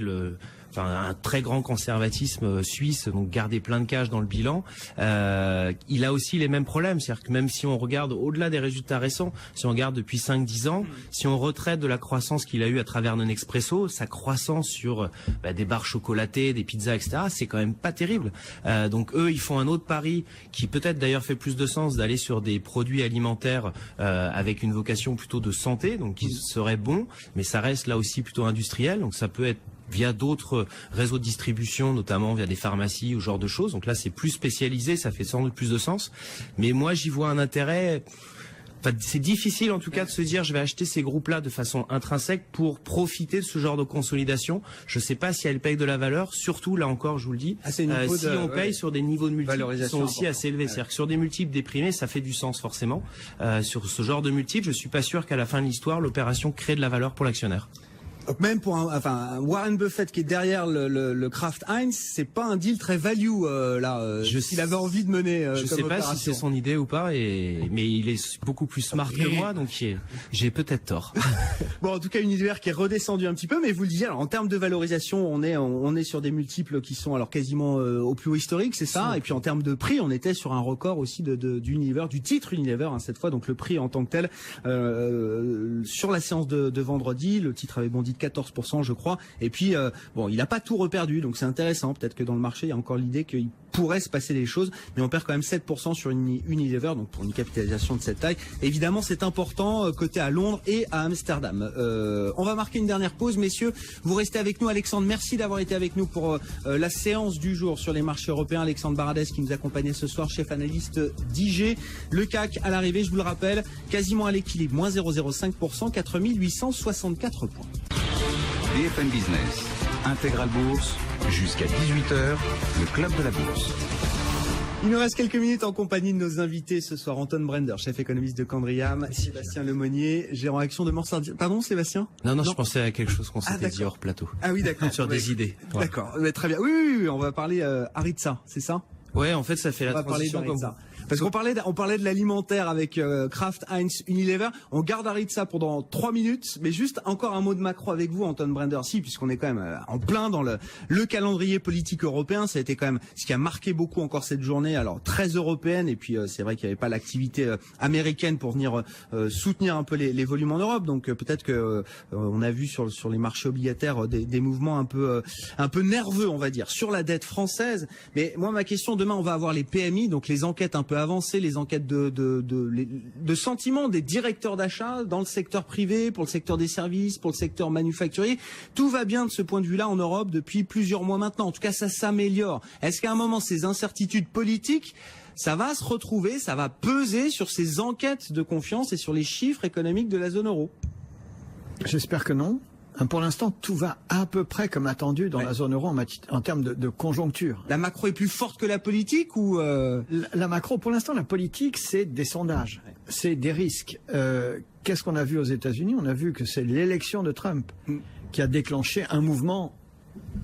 un très grand conservatisme suisse, donc garder plein de cash dans le bilan. Il a aussi les mêmes problèmes, c'est-à-dire que même si on regarde au-delà des résultats récents, si on regarde depuis 5-10 ans, si on retraite de la croissance qu'il a eue à travers Non-Expresso, sa croissance sur des barres chocolatées, des pizzas, etc., c'est quand même pas terrible. Donc eux, ils font un autre pari qui peut-être d'ailleurs fait plus de sens, d'aller sur des produits alimentaires avec une vocation plutôt de santé, donc qui serait bon, mais ça reste là aussi plutôt industriel, donc ça peut être via d'autres réseaux de distribution, notamment via des pharmacies ou ce genre de choses. Donc là, c'est plus spécialisé, ça fait sans doute plus de sens. Mais moi, j'y vois un intérêt. Enfin, c'est difficile en tout cas de se dire je vais acheter ces groupes-là de façon intrinsèque pour profiter de ce genre de consolidation. Je ne sais pas si elles payent de la valeur, surtout là encore je vous le dis, si on paye sur des niveaux de multiples qui sont aussi assez élevés. C'est-à-dire que sur des multiples déprimés, ça fait du sens forcément. Sur ce genre de multiples, je ne suis pas sûr qu'à la fin de l'histoire, l'opération crée de la valeur pour l'actionnaire. Donc même pour un Warren Buffett qui est derrière le Kraft Heinz, c'est pas un deal très value s'il avait envie de mener. Je sais pas si c'est son idée ou pas, mais il est beaucoup plus smart que moi, donc j'ai peut-être tort. Bon, en tout cas, une univers qui est redescendu un petit peu, mais vous le disiez, alors en termes de valorisation, on est sur des multiples qui sont alors quasiment au plus haut historique, c'est ça. Et puis en termes de prix, on était sur un record aussi d'Unilever, du titre Unilever cette fois. Donc le prix en tant que tel sur la séance de vendredi, le titre avait bondi de 14%, je crois. Et puis, il n'a pas tout reperdu, donc c'est intéressant. Peut-être que dans le marché, il y a encore l'idée qu'il pourrait se passer des choses, mais on perd quand même 7% sur Unilever, donc pour une capitalisation de cette taille. Évidemment, c'est important, coté à Londres et à Amsterdam. On va marquer une dernière pause, messieurs. Vous restez avec nous. Alexandre, merci d'avoir été avec nous pour la séance du jour sur les marchés européens. Alexandre Baradès qui nous accompagnait ce soir, chef analyste d'IG. Le CAC, à l'arrivée, je vous le rappelle, quasiment à l'équilibre, moins 0,05%, 4864 points. BFM Business, Intégral Bourse, jusqu'à 18h, le club de la bourse. Il nous reste quelques minutes en compagnie de nos invités ce soir. Anton Brender, chef économiste de Candriam, Sébastien Lemonnier, gérant action de Mansardier. Pardon, Sébastien? Non, je pensais à quelque chose qu'on s'était dit hors plateau. Ah oui, d'accord. Sur des idées. Ouais. D'accord, très bien. Oui, on va parler Aritza, c'est ça? Ouais, en fait, ça fait la transition comme ça. Parce qu'on parlait de l'alimentaire avec Kraft Heinz Unilever. On garde Aritza pendant 3 minutes, mais juste encore un mot de macro avec vous, Anton Brender, puisqu'on est quand même en plein dans le calendrier politique européen. Ça a été quand même ce qui a marqué beaucoup encore cette journée, alors très européenne, et puis c'est vrai qu'il n'y avait pas l'activité américaine pour venir soutenir un peu les volumes en Europe. Donc peut-être que on a vu sur les marchés obligataires des mouvements un peu nerveux, on va dire, sur la dette française. Mais moi, ma question, demain, on va avoir les PMI, donc les enquêtes un peu avancées, les enquêtes de sentiment des directeurs d'achat dans le secteur privé, pour le secteur des services, pour le secteur manufacturier. Tout va bien de ce point de vue-là en Europe depuis plusieurs mois maintenant. En tout cas, ça s'améliore. Est-ce qu'à un moment, ces incertitudes politiques, ça va se retrouver, ça va peser sur ces enquêtes de confiance et sur les chiffres économiques de la zone euro? J'espère que non. Pour l'instant, tout va à peu près comme attendu dans la zone euro en termes de conjoncture. La macro est plus forte que la politique ou La macro, pour l'instant, la politique, c'est des sondages, c'est des risques. Qu'est-ce qu'on a vu aux États-Unis? On a vu que c'est l'élection de Trump qui a déclenché un mouvement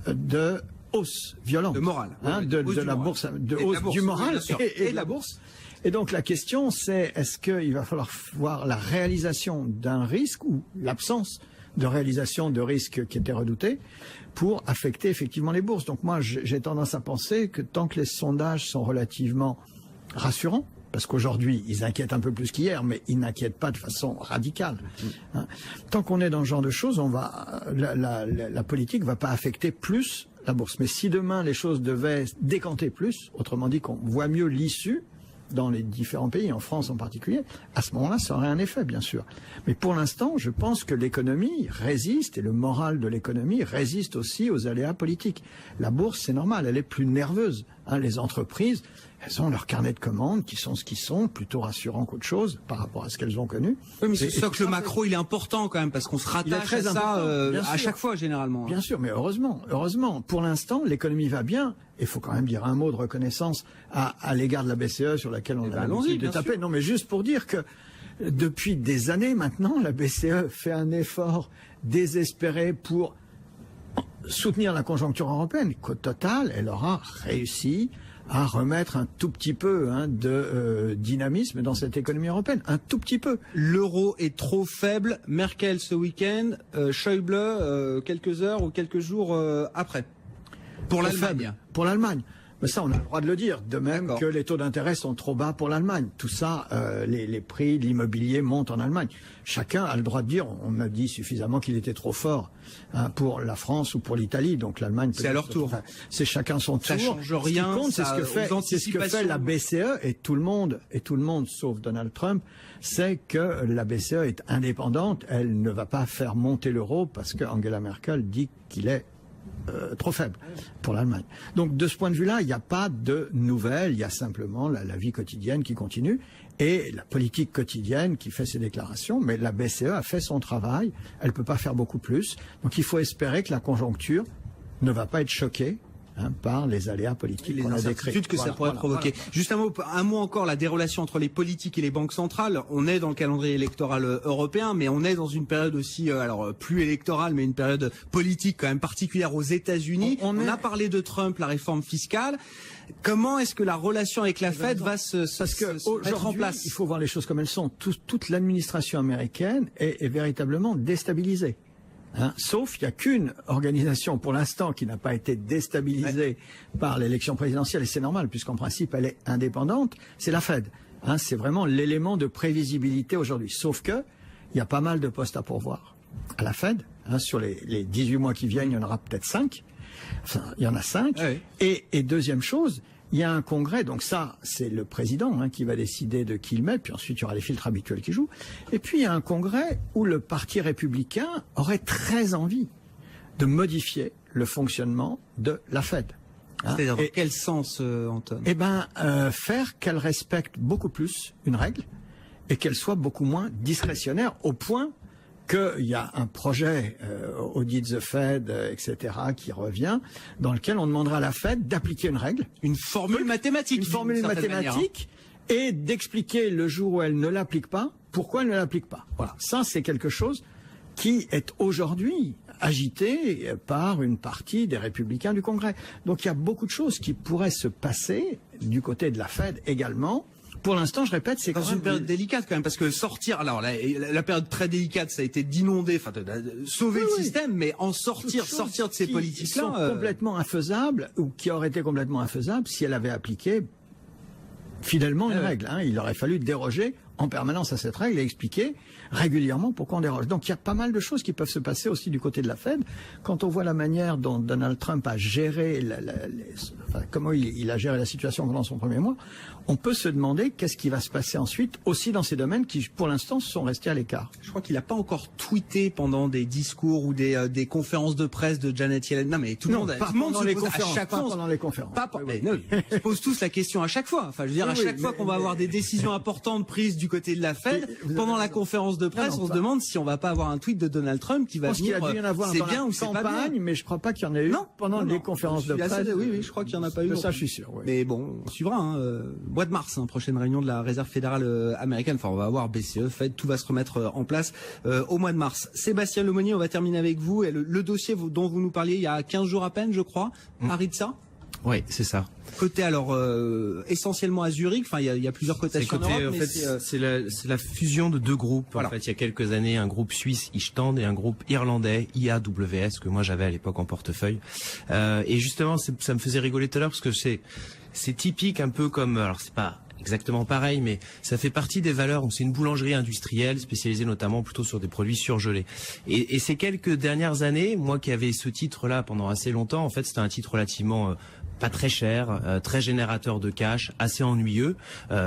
de hausse violente. De morale. De la bourse, de hausse du moral et de la bourse. Et donc la question, c'est est-ce qu'il va falloir voir la réalisation d'un risque ou l'absence de réalisation de risques qui étaient redoutés pour affecter effectivement les bourses. Donc moi, j'ai tendance à penser que tant que les sondages sont relativement rassurants, parce qu'aujourd'hui, ils inquiètent un peu plus qu'hier, mais ils n'inquiètent pas de façon radicale. Tant qu'on est dans ce genre de choses, la politique va pas affecter plus la bourse. Mais si demain les choses devaient décanter plus, autrement dit qu'on voit mieux l'issue, dans les différents pays, en France en particulier, à ce moment-là, ça aurait un effet, bien sûr. Mais pour l'instant, je pense que l'économie résiste, et le moral de l'économie résiste aussi aux aléas politiques. La bourse, c'est normal, elle est plus nerveuse. Les entreprises, elles ont leur carnet de commandes, qui sont ce qu'ils sont, plutôt rassurants qu'autre chose, par rapport à ce qu'elles ont connu. Oui, mais ce socle macro, il est important quand même, parce qu'on se rattache à ça à chaque fois, généralement. Bien sûr, mais heureusement. Pour l'instant, l'économie va bien. Il faut quand même dire un mot de reconnaissance à l'égard de la BCE, sur laquelle on a l'habitude de taper. Non, mais juste pour dire que depuis des années maintenant, la BCE fait un effort désespéré pour soutenir la conjoncture européenne. Qu'au total, elle aura réussi à remettre un tout petit peu de dynamisme dans cette économie européenne. Un tout petit peu. L'euro est trop faible. Merkel ce week-end, Schäuble quelques heures ou quelques jours après. Pour trop l'Allemagne. faible pour l'Allemagne. Mais ça, on a le droit de le dire. De même D'accord. que les taux d'intérêt sont trop bas pour l'Allemagne. Tout ça, les prix de l'immobilier montent en Allemagne. Chacun a le droit de dire, on a dit suffisamment qu'il était trop fort pour la France ou pour l'Italie. Donc l'Allemagne... C'est à leur tour. Enfin, c'est chacun son tour. Ça change rien, Ce qui compte, ça, c'est ce que fait la BCE et tout le monde, sauf Donald Trump, c'est que la BCE est indépendante. Elle ne va pas faire monter l'euro parce que Angela Merkel dit qu'il est trop faible pour l'Allemagne. Donc de ce point de vue-là, il n'y a pas de nouvelles, il y a simplement la vie quotidienne qui continue et la politique quotidienne qui fait ses déclarations, mais la BCE a fait son travail, elle ne peut pas faire beaucoup plus. Donc il faut espérer que la conjoncture ne va pas être choquée par les aléas politiques les qu'on a décrits. incertitudes que ça pourrait provoquer. Juste un mot encore, la dérelation entre les politiques et les banques centrales. On est dans le calendrier électoral européen, mais on est dans une période aussi, alors plus électorale, mais une période politique quand même particulière aux États-Unis. On a parlé de Trump, la réforme fiscale. Comment est-ce que la relation avec la Fed va se mettre en place? Il faut voir les choses comme elles sont. Toute l'administration américaine est véritablement déstabilisée. Sauf qu'il n'y a qu'une organisation pour l'instant qui n'a pas été déstabilisée par l'élection présidentielle, et c'est normal puisqu'en principe elle est indépendante, c'est la Fed. C'est vraiment l'élément de prévisibilité aujourd'hui. Sauf que il y a pas mal de postes à pourvoir à la Fed. Sur les 18 mois qui viennent, il y en aura peut-être 5. Enfin, il y en a 5. Ouais. Et deuxième chose, il y a un congrès, donc ça, c'est le président qui va décider de qui il met, puis ensuite il y aura les filtres habituels qui jouent. Et puis il y a un congrès où le Parti républicain aurait très envie de modifier le fonctionnement de la Fed. C'est-à-dire dans quel sens, Anton? Faire qu'elle respecte beaucoup plus une règle et qu'elle soit beaucoup moins discrétionnaire au point qu'il y a un projet Audit the Fed, etc., qui revient, dans lequel on demandera à la Fed d'appliquer une règle. Une formule mathématique. Une formule mathématique et d'expliquer le jour où elle ne l'applique pas, pourquoi elle ne l'applique pas. Voilà. Ça, c'est quelque chose qui est aujourd'hui agité par une partie des républicains du Congrès. Donc il y a beaucoup de choses qui pourraient se passer du côté de la Fed également. Pour l'instant, je répète, c'est dans quand même une période délicate quand même, parce que sortir, alors la période très délicate, ça a été d'inonder, enfin de sauver le système, mais sortir de ces politiques-là, sont complètement infaisables ou qui auraient été complètement infaisables si elle avait appliqué fidèlement une règle. Il aurait fallu déroger en permanence à cette règle et expliquer régulièrement pourquoi on déroge. Donc il y a pas mal de choses qui peuvent se passer aussi du côté de la Fed. Quand on voit la manière dont Donald Trump a géré, comment il a géré la situation pendant son premier mois, on peut se demander qu'est-ce qui va se passer ensuite, aussi dans ces domaines qui, pour l'instant, sont restés à l'écart. Je crois qu'il n'a pas encore tweeté pendant des discours ou des conférences de presse de Janet Yellen. Non, mais tout le monde se pose à chaque fois. Pendant les conférences. Mais non, ils se posent tous la question à chaque fois. Enfin, je veux dire, à chaque fois qu'on va avoir des décisions importantes prises du côté de la Fed, pendant la conférence de presse, on se demande si on va pas avoir un tweet de Donald Trump qui va venir. Il y en avoir c'est bien ou c'est pas bien. Mais je crois pas qu'il y en ait eu pendant les conférences de presse. Oui, je crois qu'il y en a pas eu. Ça, je suis sûr. Oui. Mais bon, on suivra. Mois de mars, prochaine réunion de la Réserve fédérale américaine. Enfin, on va avoir BCE, Fed, tout va se remettre en place au mois de mars. Sébastien Lemonnier, on va terminer avec vous. Et le dossier dont vous nous parliez il y a 15 jours à peine, je crois, Aritza. Oui, c'est ça. Côté alors essentiellement à Zurich, enfin il y a plusieurs cotations en Europe, mais c'est la fusion de deux groupes. Voilà. En fait, il y a quelques années, un groupe suisse Ichstand et un groupe irlandais IAWS que moi j'avais à l'époque en portefeuille. Et justement, ça me faisait rigoler tout à l'heure parce que c'est typique un peu comme, alors c'est pas exactement pareil, mais ça fait partie des valeurs. C'est une boulangerie industrielle spécialisée notamment plutôt sur des produits surgelés. Et ces quelques dernières années, moi qui avais ce titre-là pendant assez longtemps, en fait, c'était un titre relativement pas très cher, très générateur de cash, assez ennuyeux,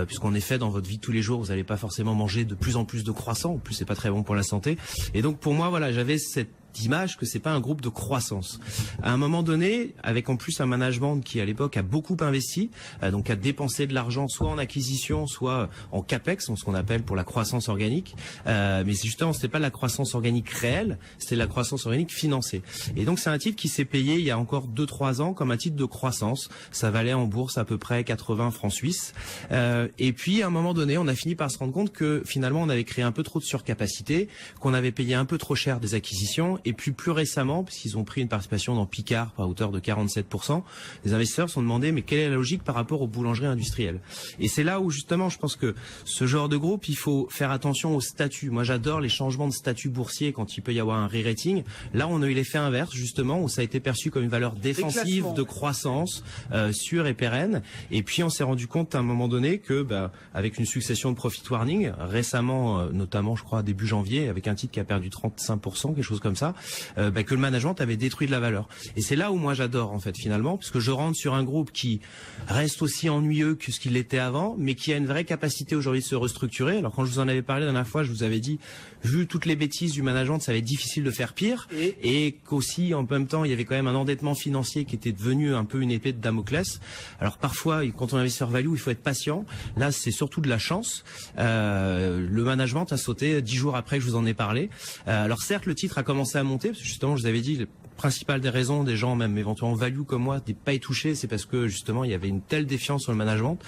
puisqu'en effet, dans votre vie de tous les jours, vous n'allez pas forcément manger de plus en plus de croissants. En plus, c'est pas très bon pour la santé. Et donc, pour moi, voilà, j'avais cette d'image que c'est pas un groupe de croissance. À un moment donné, avec en plus un management qui à l'époque a beaucoup investi, donc a dépensé de l'argent soit en acquisition, soit en capex, ce qu'on appelle pour la croissance organique. Mais justement, c'était pas la croissance organique réelle, c'était la croissance organique financée. Et donc c'est un titre qui s'est payé il y a encore 2-3 ans comme un titre de croissance. Ça valait en bourse à peu près 80 francs suisses. Et puis à un moment donné, on a fini par se rendre compte que finalement on avait créé un peu trop de surcapacité, qu'on avait payé un peu trop cher des acquisitions Et puis plus récemment, puisqu'ils ont pris une participation dans Picard à hauteur de 47%, les investisseurs se sont demandé mais quelle est la logique par rapport aux boulangeries industrielles. Et c'est là où justement je pense que ce genre de groupe, il faut faire attention au statut. Moi j'adore les changements de statut boursier quand il peut y avoir un re-rating. Là on a eu l'effet inverse justement où ça a été perçu comme une valeur défensive de croissance sûre et pérenne. Et puis on s'est rendu compte à un moment donné que avec une succession de profit warning récemment, notamment je crois début janvier, avec un titre qui a perdu 35%, quelque chose comme ça, que le management avait détruit de la valeur. Et c'est là où moi j'adore en fait finalement, parce que je rentre sur un groupe qui reste aussi ennuyeux que ce qu'il était avant, mais qui a une vraie capacité aujourd'hui de se restructurer. Alors quand je vous en avais parlé la dernière fois, je vous avais dit, vu toutes les bêtises du management, ça va être difficile de faire pire, et qu'aussi en même temps il y avait quand même un endettement financier qui était devenu un peu une épée de Damoclès. Alors parfois quand on investit sur value, il faut être patient. Là c'est surtout de la chance. Le management a sauté 10 jours après que je vous en ai parlé. Alors certes le titre a commencé à monter, parce que justement je vous avais dit, la principale des raisons des gens même éventuellement value comme moi de pas y toucher, c'est parce que justement il y avait une telle défiance sur le management.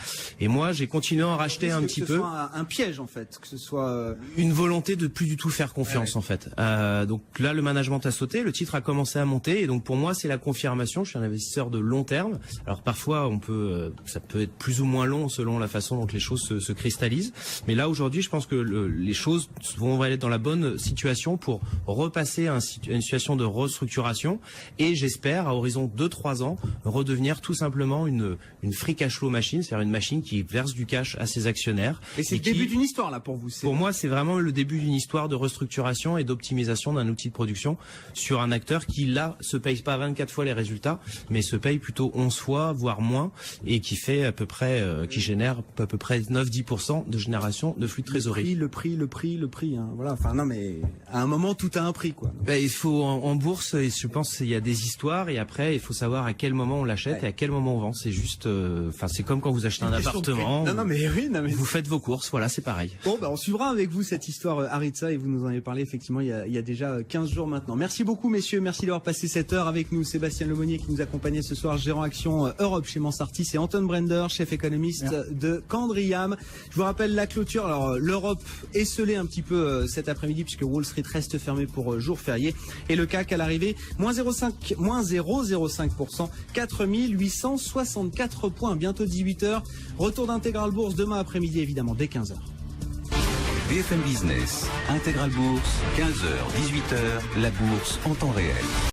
Et moi j'ai continué à en racheter un petit peu. Que ce soit un piège en fait, que ce soit une volonté de plus du tout faire confiance en fait. Donc là le management a sauté, le titre a commencé à monter, et donc pour moi c'est la confirmation. Je suis un investisseur de long terme. Alors parfois ça peut être plus ou moins long selon la façon dont les choses se cristallisent. Mais là aujourd'hui je pense que les choses vont aller dans la bonne situation pour repasser à une situation de restructuration, et j'espère à horizon 2-3 ans redevenir tout simplement une free cash flow machine, c'est-à-dire une machine qui verse du cash à ses actionnaires. Et c'est le début d'une histoire là pour vous. Pour moi c'est vraiment le début d'une histoire de restructuration et d'optimisation d'un outil de production sur un acteur qui là se paye pas 24 fois les résultats, mais se paye plutôt 11 fois voire moins, et qui fait à peu près qui génère à peu près 9-10% de génération de flux de trésorerie. Le prix hein. Voilà, enfin non mais à un moment tout a un prix quoi. Il faut en bourse, et je pense qu'il y a des histoires, et après il faut savoir à quel moment on l'achète et à quel moment on vend. C'est juste c'est comme quand vous achetez un appartement. Vous faites vos courses, voilà, c'est pareil. Bon on suivra avec vous cette histoire Aritza, et vous nous en avez parlé effectivement il y a déjà 15 jours maintenant. Merci beaucoup messieurs, merci d'avoir passé cette heure avec nous. Sébastien Lemonnier qui nous accompagnait ce soir, gérant action Europe chez Mansartis, et Anton Brender, chef économiste de Candriam. Je vous rappelle la clôture. Alors l'Europe est scellée un petit peu cet après-midi puisque Wall Street reste fermé pour jour férié, et le CAC à l'arrivée moins 0,05%, 4864 points, bientôt 18h. Retour d'Intégral Bourse demain après-midi évidemment dès 15h. BFM Business, Intégral Bourse, 15h, 18h, la bourse en temps réel.